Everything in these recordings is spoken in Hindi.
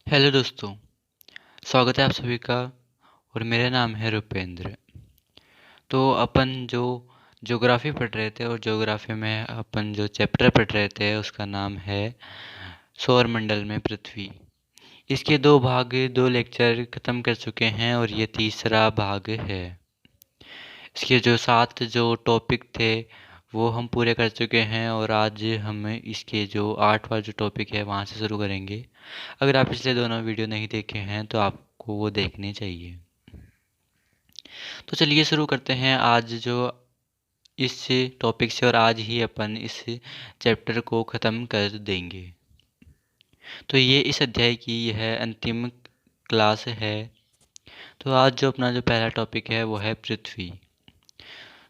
हेलो दोस्तों, स्वागत है आप सभी का। और मेरा नाम है रुपेंद्र। तो अपन जो ज्योग्राफी पढ़ रहे थे और ज्योग्राफी में अपन जो चैप्टर पढ़ रहे थे उसका नाम है सौरमंडल में पृथ्वी। इसके दो लेक्चर ख़त्म कर चुके हैं और ये तीसरा भाग है। इसके जो 7 जो टॉपिक थे वो हम पूरे कर चुके हैं और आज हम इसके जो 8वां जो टॉपिक है वहाँ से शुरू करेंगे। अगर आप पिछले दोनों वीडियो नहीं देखे हैं तो आपको वो देखने चाहिए। तो चलिए शुरू करते हैं आज जो इस टॉपिक से, और आज ही अपन इस चैप्टर को ख़त्म कर देंगे। तो ये इस अध्याय की यह अंतिम क्लास है। तो आज जो अपना जो पहला टॉपिक है वो है पृथ्वी।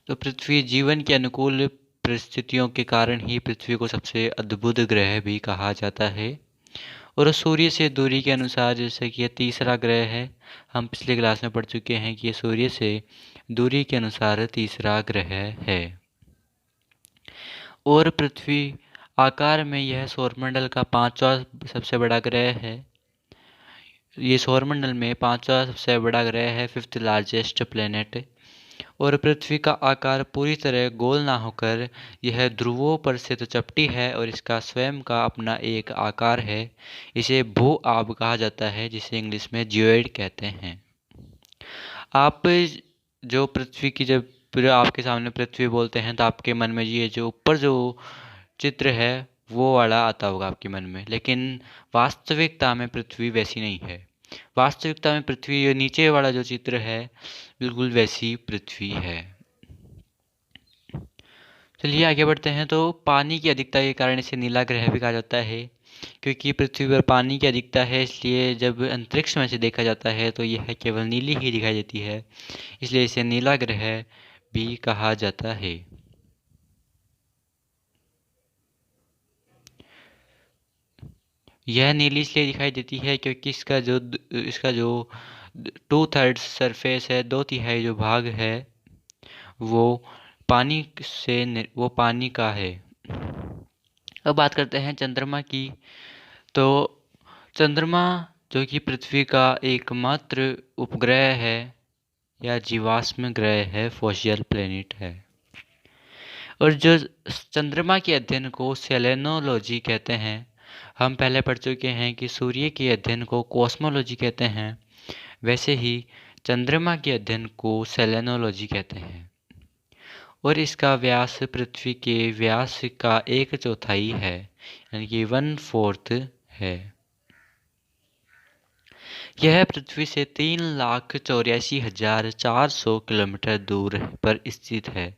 तो पृथ्वी जीवन के अनुकूल परिस्थितियों के कारण ही पृथ्वी को सबसे अद्भुत ग्रह भी कहा जाता है। और सूर्य से दूरी के अनुसार, जैसे कि यह तीसरा ग्रह है, हम पिछले क्लास में पढ़ चुके हैं कि यह सूर्य से दूरी के अनुसार तीसरा ग्रह है। और पृथ्वी आकार में यह सौरमंडल का पांचवा सबसे बड़ा ग्रह है। ये सौरमंडल में पांचवा सबसे बड़ा ग्रह है, फिफ्थ लार्जेस्ट प्लेनेट। और पृथ्वी का आकार पूरी तरह गोल ना होकर यह ध्रुवों पर स्थित चपटी है और इसका स्वयं का अपना एक आकार है। इसे भू आब कहा जाता है, जिसे इंग्लिश में जियोइड कहते हैं। आप जो पृथ्वी की जब पूरा आपके सामने पृथ्वी बोलते हैं तो आपके मन में ये जो ऊपर जो चित्र है वो वाला आता होगा आपके मन में, लेकिन वास्तविकता में पृथ्वी वैसी नहीं है। वास्तविकता में पृथ्वी, ये नीचे वाला जो चित्र है, बिल्कुल वैसी पृथ्वी है। चलिए आगे बढ़ते हैं। तो पानी की अधिकता के कारण इसे नीला ग्रह भी कहा जाता है। क्योंकि पृथ्वी पर पानी की अधिकता है, इसलिए जब अंतरिक्ष में से देखा जाता है तो यह केवल नीली ही दिखाई देती है, इसलिए इसे नीला ग्रह भी कहा जाता है। यह नीली इसलिए दिखाई देती है क्योंकि इसका जो 2/3 सरफेस है, 2/3 जो भाग है वो वो पानी का है। अब बात करते हैं चंद्रमा की। तो चंद्रमा, जो कि पृथ्वी का एकमात्र उपग्रह है या जीवाश्म ग्रह है, फॉसियल प्लेनेट है। और जो चंद्रमा के अध्ययन को सेलेनोलॉजी कहते हैं। हम पहले पढ़ चुके हैं कि सूर्य के अध्ययन को कॉस्मोलॉजी कहते हैं, वैसे ही चंद्रमा के अध्ययन को सेलेनोलॉजी कहते हैं। और इसका व्यास पृथ्वी के व्यास का 1/4 है, यानी कि 1/4 है। यह पृथ्वी से 3,84,400 किलोमीटर दूर पर स्थित है।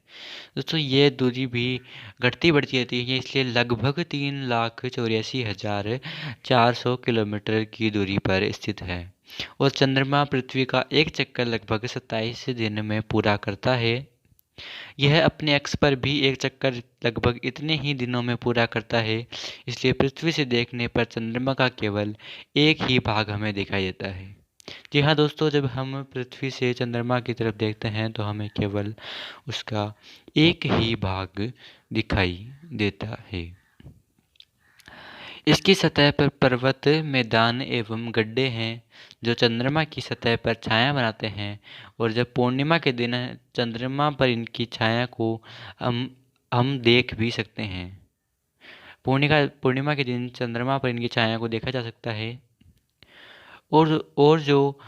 दोस्तों ये दूरी भी घटती बढ़ती रहती है, इसलिए लगभग 3,84,400 किलोमीटर की दूरी पर स्थित है। और चंद्रमा पृथ्वी का एक चक्कर लगभग 27 दिन में पूरा करता है। यह अपने अक्ष पर भी एक चक्कर लगभग इतने ही दिनों में पूरा करता है, इसलिए पृथ्वी से देखने पर चंद्रमा का केवल एक ही भाग हमें दिखाई देता है। जी हाँ दोस्तों, जब हम पृथ्वी से चंद्रमा की तरफ देखते हैं तो हमें केवल उसका एक ही भाग दिखाई देता है। इसकी सतह पर पर्वत, मैदान एवं गड्ढे हैं जो चंद्रमा की सतह पर छाया बनाते हैं। और जब पूर्णिमा के दिन चंद्रमा पर इनकी छाया को हम हम देख भी सकते हैं। पूर्णिमा के दिन चंद्रमा पर इनकी छाया को देखा जा सकता है। और जो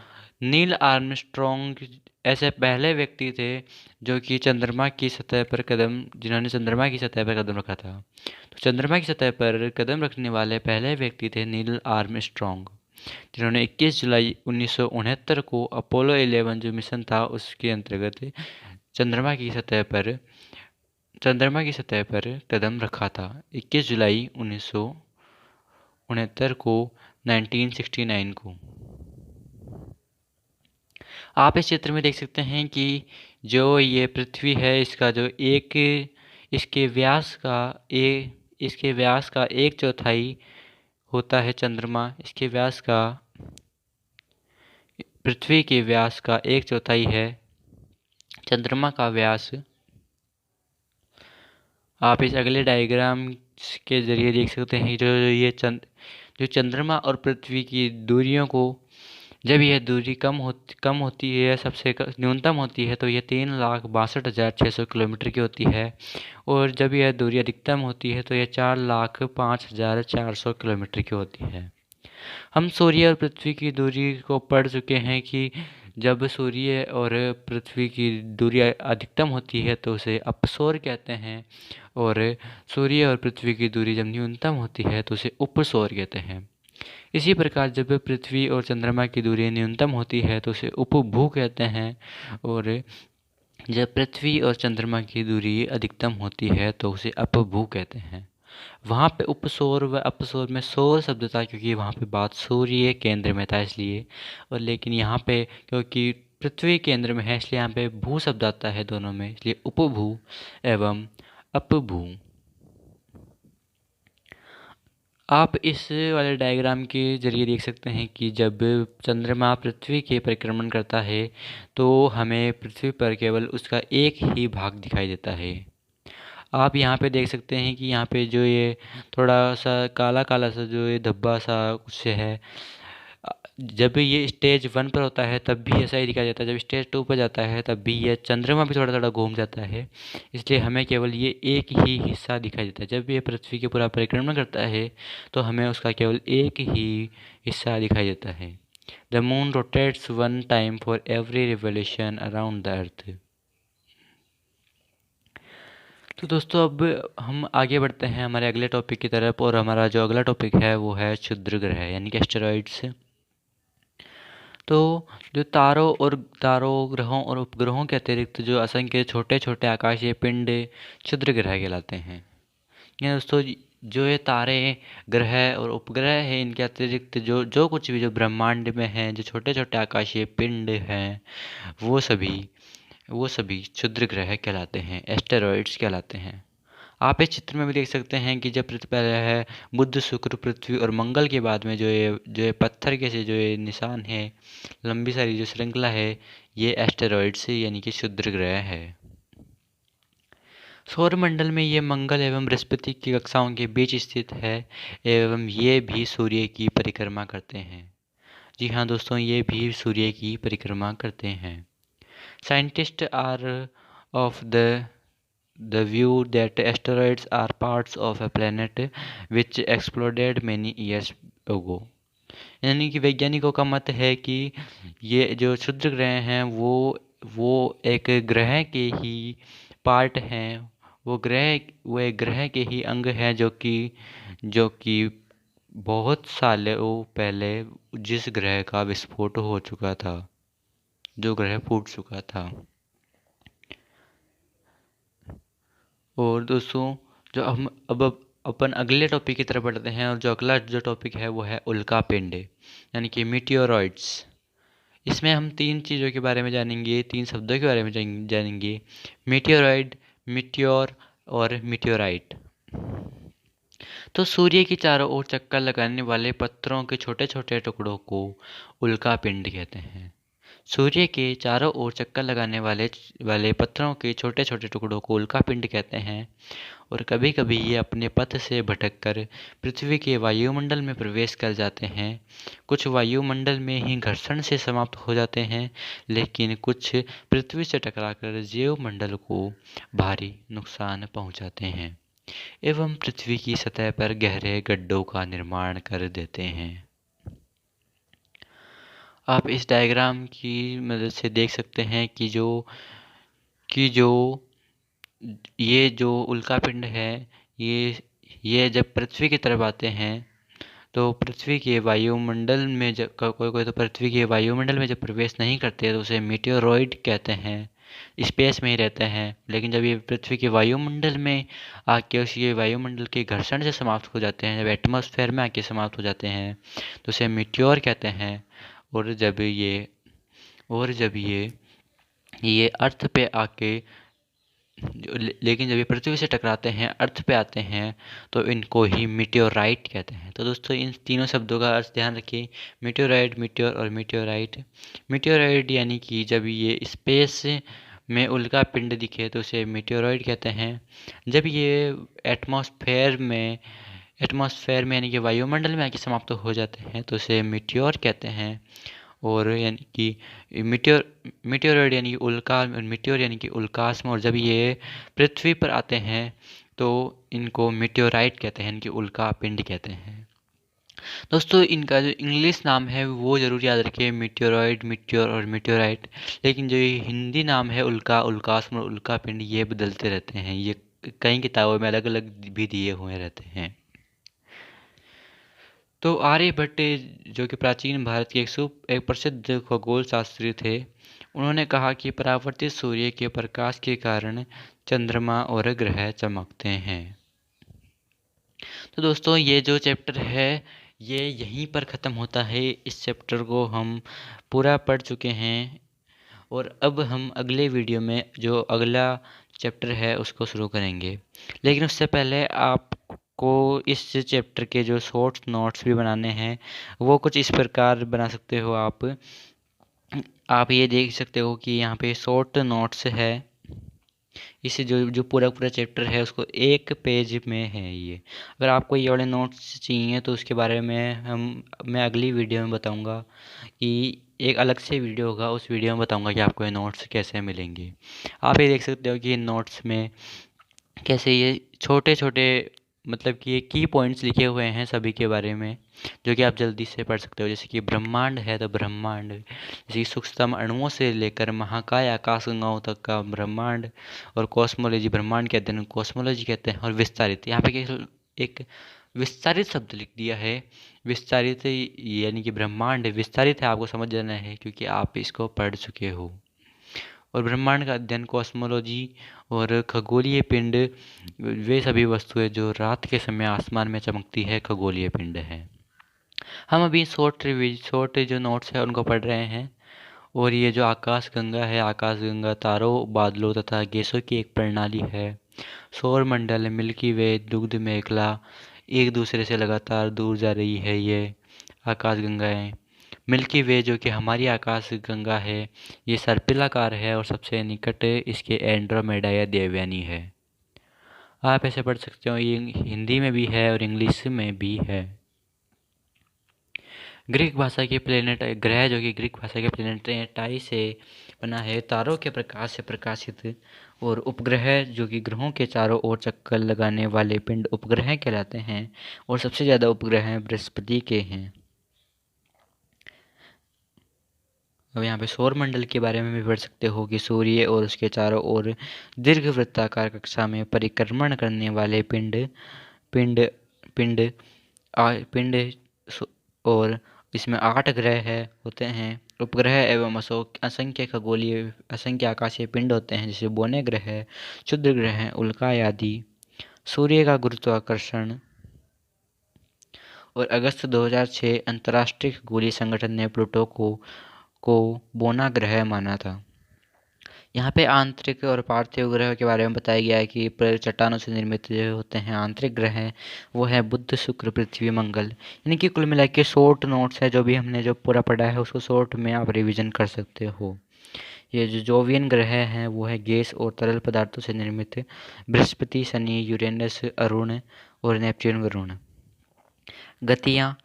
नील आर्मस्ट्रॉन्ग ऐसे पहले व्यक्ति थे जिन्होंने चंद्रमा की सतह पर कदम रखा था। तो चंद्रमा की सतह पर कदम रखने वाले पहले व्यक्ति थे नील आर्मस्ट्रॉन्ग, जिन्होंने 21 जुलाई 1969 को अपोलो 11 जो मिशन था उसके अंतर्गत चंद्रमा की सतह पर कदम रखा था। 21 जुलाई 1969 को, 1969 को। आप इस चित्र में देख सकते हैं कि जो ये पृथ्वी है, इसके व्यास का इसके व्यास का 1/4 होता है चंद्रमा। पृथ्वी के व्यास का 1/4 है चंद्रमा का व्यास। आप इस अगले डायग्राम के जरिए देख सकते हैं जो चंद्रमा और पृथ्वी की दूरियों को, जब यह दूरी कम होती है, सबसे न्यूनतम होती है, तो यह 3,62,600 किलोमीटर की होती है। और जब यह दूरी अधिकतम होती है तो यह 4,05,400 किलोमीटर की होती है। हम सूर्य और पृथ्वी की दूरी को पढ़ चुके हैं कि जब सूर्य और पृथ्वी की दूरी अधिकतम होती है तो उसे अपसौर कहते हैं, और सूर्य और पृथ्वी की दूरी जब न्यूनतम होती है तो उसे उपसौर कहते हैं। इसी प्रकार जब पृथ्वी और चंद्रमा की दूरी न्यूनतम होती है तो उसे उपभू कहते हैं, और जब पृथ्वी और चंद्रमा की दूरी अधिकतम होती है तो उसे अपभू कहते हैं। वहाँ पे उपसौर व अपसौर में सौर शब्द था क्योंकि वहाँ पे बात सूर्य केंद्र में था इसलिए, और लेकिन यहाँ पे क्योंकि पृथ्वी केंद्र में है इसलिए यहाँ पे भू शब्द आता है दोनों में, इसलिए उपभू एवं अपभू। आप इस वाले डायग्राम के जरिए देख सकते हैं कि जब चंद्रमा पृथ्वी के परिक्रमण करता है तो हमें पृथ्वी पर केवल उसका एक ही भाग दिखाई देता है। आप यहाँ पे देख सकते हैं कि यहाँ पे जो ये थोड़ा सा काला काला सा जो ये धब्बा सा कुछ है, जब ये स्टेज 1 पर होता है तब भी ऐसा ही दिखाई देता है, जब स्टेज 2 पर जाता है तब भी ये चंद्रमा भी थोड़ा थोड़ा घूम जाता है, इसलिए हमें केवल ये एक ही हिस्सा दिखाई देता है। जब ये पृथ्वी के पूरा परिक्रमण करता है तो हमें उसका केवल एक ही हिस्सा दिखाई देता है। The moon rotates one time for every revolution around the earth. तो दोस्तों अब हम आगे बढ़ते हैं हमारे अगले टॉपिक की तरफ, और हमारा जो अगला टॉपिक है वो है क्षुद्र ग्रह यानी कि एस्टेरॉइड्स। तो जो तारों ग्रहों और उपग्रहों के अतिरिक्त जो असंख्य छोटे छोटे आकाशीय पिंड क्षुद्र ग्रह कहलाते हैं। ये दोस्तों जो ये तारे, ग्रह और उपग्रह हैं, इनके अतिरिक्त जो जो कुछ भी जो ब्रह्मांड में है, जो छोटे छोटे आकाशीय पिंड हैं, वो सभी वो सभी क्षुद्र ग्रह कहलाते हैं, एस्टेरॉइड्स कहलाते हैं। आप इस चित्र में भी देख सकते हैं कि जब पहले है बुध, शुक्र, पृथ्वी और मंगल के बाद में जो ये पत्थर के से जो ये निशान है, लंबी सारी जो श्रृंखला है, ये एस्टेरॉइड्स यानी कि क्षुद्र ग्रह है। सौरमंडल में ये मंगल एवं बृहस्पति की कक्षाओं के बीच स्थित है, एवं ये भी सूर्य की परिक्रमा करते हैं। जी हाँ दोस्तों, ये भी सूर्य की परिक्रमा करते हैं। Scientist are of the view that asteroids are parts of a planet which exploded many years ago। यानी कि वैज्ञानिकों का मत है कि ये जो क्षुद्र ग्रह हैं वो एक ग्रह के ही पार्ट हैं, वो एक ग्रह के ही अंग हैं जो कि बहुत सालों पहले जिस ग्रह का विस्फोट हो चुका था, जो ग्रह फूट चुका था। और दोस्तों जो हम अब अपन अगले टॉपिक की तरफ बढ़ते हैं, और जो अगला जो टॉपिक है वो है उल्का पिंड यानी कि मीटियोरॉइड्स। इसमें हम 3 चीज़ों के बारे में जानेंगे, 3 शब्दों के बारे में जानेंगे, मीटियोरॉइड, मीटियोर और मीटियोराइट। तो सूर्य की चारों ओर चक्कर लगाने वाले पत्थरों के छोटे छोटे टुकड़ों को उल्का पिंड कहते हैं। सूर्य के चारों ओर चक्कर लगाने वाले पत्थरों के छोटे छोटे टुकड़ों को उल्का पिंड कहते हैं, और कभी कभी ये अपने पथ से भटककर पृथ्वी के वायुमंडल में प्रवेश कर जाते हैं। कुछ वायुमंडल में ही घर्षण से समाप्त हो जाते हैं, लेकिन कुछ पृथ्वी से टकराकर जीवमंडल को भारी नुकसान पहुंचाते हैं एवं पृथ्वी की सतह पर गहरे गड्ढों का निर्माण कर देते हैं। आप इस डायग्राम की मदद से देख सकते हैं कि जो ये जो उल्कापिंड है, ये जब पृथ्वी की तरफ आते हैं तो पृथ्वी के वायुमंडल में जब कोई कोई तो पृथ्वी के वायुमंडल में जब प्रवेश नहीं करते तो उसे मीटियोरॉइड कहते हैं, स्पेस में ही रहते हैं। लेकिन जब ये पृथ्वी के वायुमंडल में आके उसी वायुमंडल के घर्षण से समाप्त हो जाते हैं, जब एटमॉस्फेयर में आके समाप्त हो जाते हैं तो उसे मीटियोर कहते हैं। और जब ये अर्थ पे आके लेकिन जब ये पृथ्वी से टकराते हैं, अर्थ पे आते हैं, तो इनको ही मीटियोराइट कहते हैं। तो दोस्तों इन तीनों शब्दों का अर्थ ध्यान रखिए, मीटियोराइट, मीटियोर और मीटियोराइट। मीटियोराइट यानी कि जब ये स्पेस में उल्का पिंड दिखे तो उसे मीटियोराइट कहते हैं। जब ये एटमॉस्फेयर में यानी कि वायुमंडल में आके समाप्त हो जाते हैं तो उसे मीटियोर कहते हैं। और यानी कि मीटियोरॉइड यानी कि उल्का, मीटियोर यानी कि उल्कास्म। और जब ये पृथ्वी पर आते हैं तो इनको मीटियोराइट कहते हैं, यानी कि उल्का पिंड कहते हैं। दोस्तों इनका जो इंग्लिश नाम है वो ज़रूर याद रखिए, मीटियोरॉइड, मीटियोर और मीटियोराइट। लेकिन जो ये हिंदी नाम है उल्का, उल्कास्म और उल्का पिंड, ये बदलते रहते हैं। ये कई किताबों में अलग अलग भी दिए हुए रहते हैं। तो आर्यभट्ट, जो कि प्राचीन भारत के एक प्रसिद्ध खगोल शास्त्री थे, उन्होंने कहा कि परावर्तित सूर्य के प्रकाश के कारण चंद्रमा और ग्रह चमकते हैं। तो दोस्तों ये जो चैप्टर है ये यहीं पर ख़त्म होता है। इस चैप्टर को हम पूरा पढ़ चुके हैं और अब हम अगले वीडियो में जो अगला चैप्टर है उसको शुरू करेंगे। लेकिन उससे पहले आपको इस चैप्टर के जो शॉर्ट नोट्स भी बनाने हैं वो कुछ इस प्रकार बना सकते हो। आप ये देख सकते हो कि यहाँ पे शॉर्ट नोट्स है। इसे जो पूरा पूरा चैप्टर है उसको एक पेज में है ये। अगर आपको ये वाले नोट्स चाहिए तो उसके बारे में मैं अगली वीडियो में बताऊंगा कि एक अलग से वीडियो होगा, उस वीडियो में बताऊंगा कि आपको ये नोट्स कैसे मिलेंगे। आप ये देख सकते हो कि इन नोट्स में कैसे ये छोटे छोटे मतलब कि ये की पॉइंट्स लिखे हुए हैं सभी के बारे में, जो कि आप जल्दी से पढ़ सकते हो। जैसे कि ब्रह्मांड है तो ब्रह्मांड, जैसे कि सूक्ष्म अणुओं से लेकर महाकाय आकाश गंगाओं तक का ब्रह्मांड। और कॉस्मोलॉजी, ब्रह्मांड कहते हैं, कॉस्मोलॉजी कहते हैं। और विस्तारित, यहाँ पे एक विस्तारित शब्द लिख दिया है। विस्तारित यानी कि ब्रह्मांड विस्तारित है, आपको समझ जाना है क्योंकि आप इसको पढ़ चुके हो। और ब्रह्मांड का अध्ययन कॉस्मोलॉजी और खगोलीय पिंड, वे सभी वस्तुएं जो रात के समय आसमान में चमकती है, खगोलीय पिंड है। हम अभी शॉर्ट जो नोट्स है उनको पढ़ रहे हैं। और ये जो आकाश गंगा है, आकाश गंगा तारों, बादलों तथा गैसों की एक प्रणाली है। सौर मंडल, मिल्की वे, दुग्ध मेखला एक दूसरे से लगातार दूर जा रही है ये आकाश गंगाएं। मिल्की वे जो कि हमारी आकाश गंगा है, ये सर्पिलाकार है और सबसे निकट इसके एंड्रोमेडा या देवयानी है। आप ऐसे पढ़ सकते हो, ये हिंदी में भी है और इंग्लिश में भी है। ग्रीक भाषा के प्लेनेट ग्रह, जो कि ग्रीक भाषा के प्लेनेटाई से बना है, तारों के प्रकाश से प्रकाशित। और उपग्रह, जो कि ग्रहों के चारों ओर चक्कर लगाने वाले पिंड उपग्रह कहलाते हैं। और सबसे ज़्यादा उपग्रह बृहस्पति के हैं। अब यहाँ पे सौर मंडल के बारे में भी पढ़ सकते हो कि सूर्य और उसके चारों ओर दीर्घवृत्ताकार कक्षा में परिक्रमण करने वाले पिंड पिंड पिंड पिंड और इसमें 8 ग्रह होते हैं। उपग्रह एवं असंख्य आकाशीय पिंड होते हैं, जैसे बौने ग्रह, क्षुद्र ग्रह, उल्का आदि। सूर्य का गुरुत्वाकर्षण। और अगस्त 2006 अंतर्राष्ट्रीय खगोलीय संगठन ने प्लूटो को बौना ग्रह माना था। यहाँ पे आंतरिक और पार्थिव ग्रह के बारे में बताया गया है कि चट्टानों से निर्मित जो होते हैं आंतरिक ग्रह वो है बुध, शुक्र, पृथ्वी, मंगल। यानी कि कुल मिला के शॉर्ट नोट्स है, जो भी हमने जो पूरा पढ़ा है उसको शॉर्ट में आप रिवीजन कर सकते हो। ये जो जोवियन ग्रह हैं वो है गैस और तरल पदार्थों से निर्मित, बृहस्पति, शनि, यूरेनस, अरुण और नेपच्यून वरुण। गतियाँ,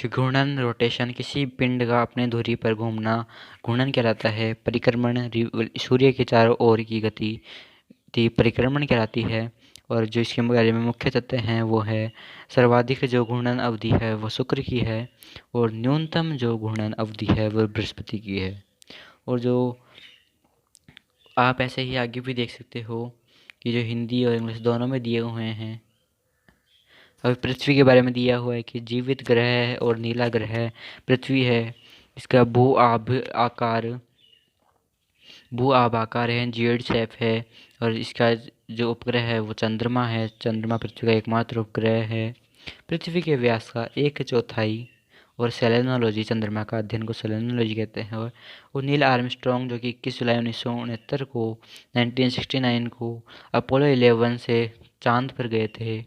घूर्णन, रोटेशन, किसी पिंड का अपने धुरी पर घूमना घूर्णन कहलाता है। परिक्रमण, सूर्य के चारों ओर की गति परिक्रमण कहलाती है। और जो इसके बारे में मुख्य तथ्य हैं वो है सर्वाधिक जो घूर्णन अवधि है वो शुक्र की है और न्यूनतम जो घूर्णन अवधि है वो बृहस्पति की है। और जो आप ऐसे ही आगे भी देख सकते हो कि जो हिंदी और इंग्लिश दोनों में दिए हुए हैं। अब पृथ्वी के बारे में दिया हुआ है कि जीवित ग्रह है और नीला ग्रह पृथ्वी है। इसका भू आभ आकार है, जियोइड शेप है। और इसका जो उपग्रह है वो चंद्रमा है। चंद्रमा पृथ्वी का एकमात्र उपग्रह है। पृथ्वी के व्यास का 1/4। और सेलेनोलॉजी, चंद्रमा का अध्ययन को सेलेनोलॉजी कहते हैं। और नील आर्मस्ट्रॉन्ग, जो कि 21 जुलाई 1969 को 1969 को अपोलो 11 से चांद पर गए थे।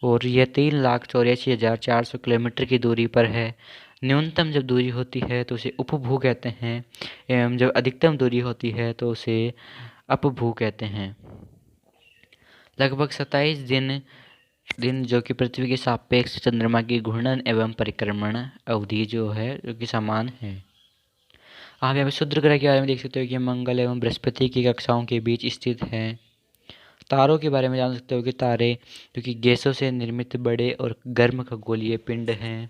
और यह 3,84,400 किलोमीटर की दूरी पर है। न्यूनतम जब दूरी होती है तो उसे उपभू कहते हैं, एवं जब अधिकतम दूरी होती है तो उसे अपभू कहते हैं। लगभग 27 दिन दिन जो कि पृथ्वी के सापेक्ष चंद्रमा की घूर्णन एवं परिक्रमण अवधि जो है जो कि समान है। आप यहाँ पे शुक्र ग्रह के बारे में देख सकते हो कि मंगल एवं बृहस्पति की कक्षाओं के बीच स्थित है। तारों के बारे में जान सकते हो कि तारे जो कि गैसों से निर्मित बड़े और गर्म खगोलीय पिंड हैं।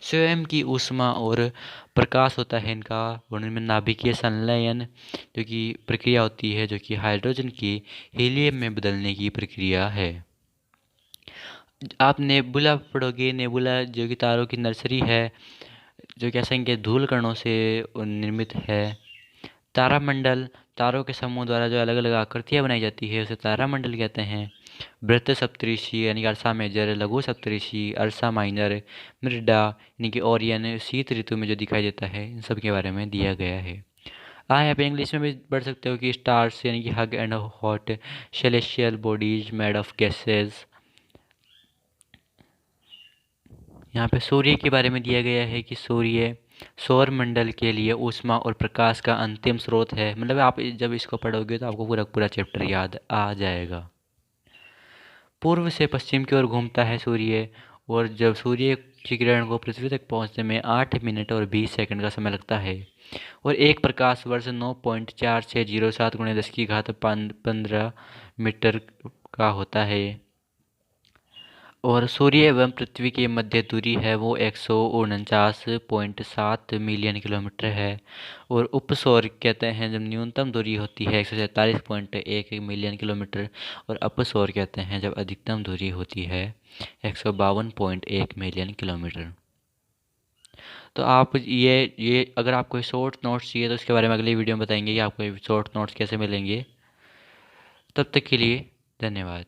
स्वयं की ऊष्मा और प्रकाश होता है इनका, और इनमें नाभिकीय संलयन जो कि प्रक्रिया होती है जो कि हाइड्रोजन की हीलियम में बदलने की प्रक्रिया है। आप नेबुला पढ़ोगे, नेबुला जो कि तारों की नर्सरी है जो कि असंख्य धूल कणों से निर्मित है। तारामंडल तारों के समूह द्वारा जो अलग अलग आकृतियाँ बनाई जाती है उसे तारामंडल कहते हैं। बृहत सप्तऋषि यानी कि अर्सा मेजर, लघु सप्तऋषि अर्सा माइनर, मृडा यानी कि ओरियन शीत ऋतु में जो दिखाई देता है, इन सब के बारे में दिया गया है। यहाँ पे इंग्लिश में भी पढ़ सकते हो कि स्टार्स यानी कि hug and hot celestial bodies made of gases. यहाँ पे सूर्य के बारे में दिया गया है कि सूर्य सौर मंडल के लिए ऊष्मा और प्रकाश का अंतिम स्रोत है। मतलब आप जब इसको पढ़ोगे तो आपको पूरा पूरा चैप्टर याद आ जाएगा। पूर्व से पश्चिम की ओर घूमता है सूर्य, और जब सूर्य की किरण को पृथ्वी तक पहुंचने में 8 मिनट और 20 सेकंड का समय लगता है, और एक प्रकाश वर्ष 9.4607 गुणे 10 की घात 15 मीटर का होता है। और सूर्य एवं पृथ्वी की मध्य दूरी है वो 149.7 मिलियन किलोमीटर है। और उपसौर कहते हैं जब न्यूनतम दूरी होती है 147.1 मिलियन किलोमीटर, और अपसौर कहते हैं जब अधिकतम दूरी होती है 152.1 मिलियन किलोमीटर। तो आप ये अगर आपको शॉर्ट नोट्स चाहिए तो उसके बारे में अगली वीडियो में बताएंगे कि आपको शॉर्ट नोट्स कैसे मिलेंगे। तब तक के लिए धन्यवाद।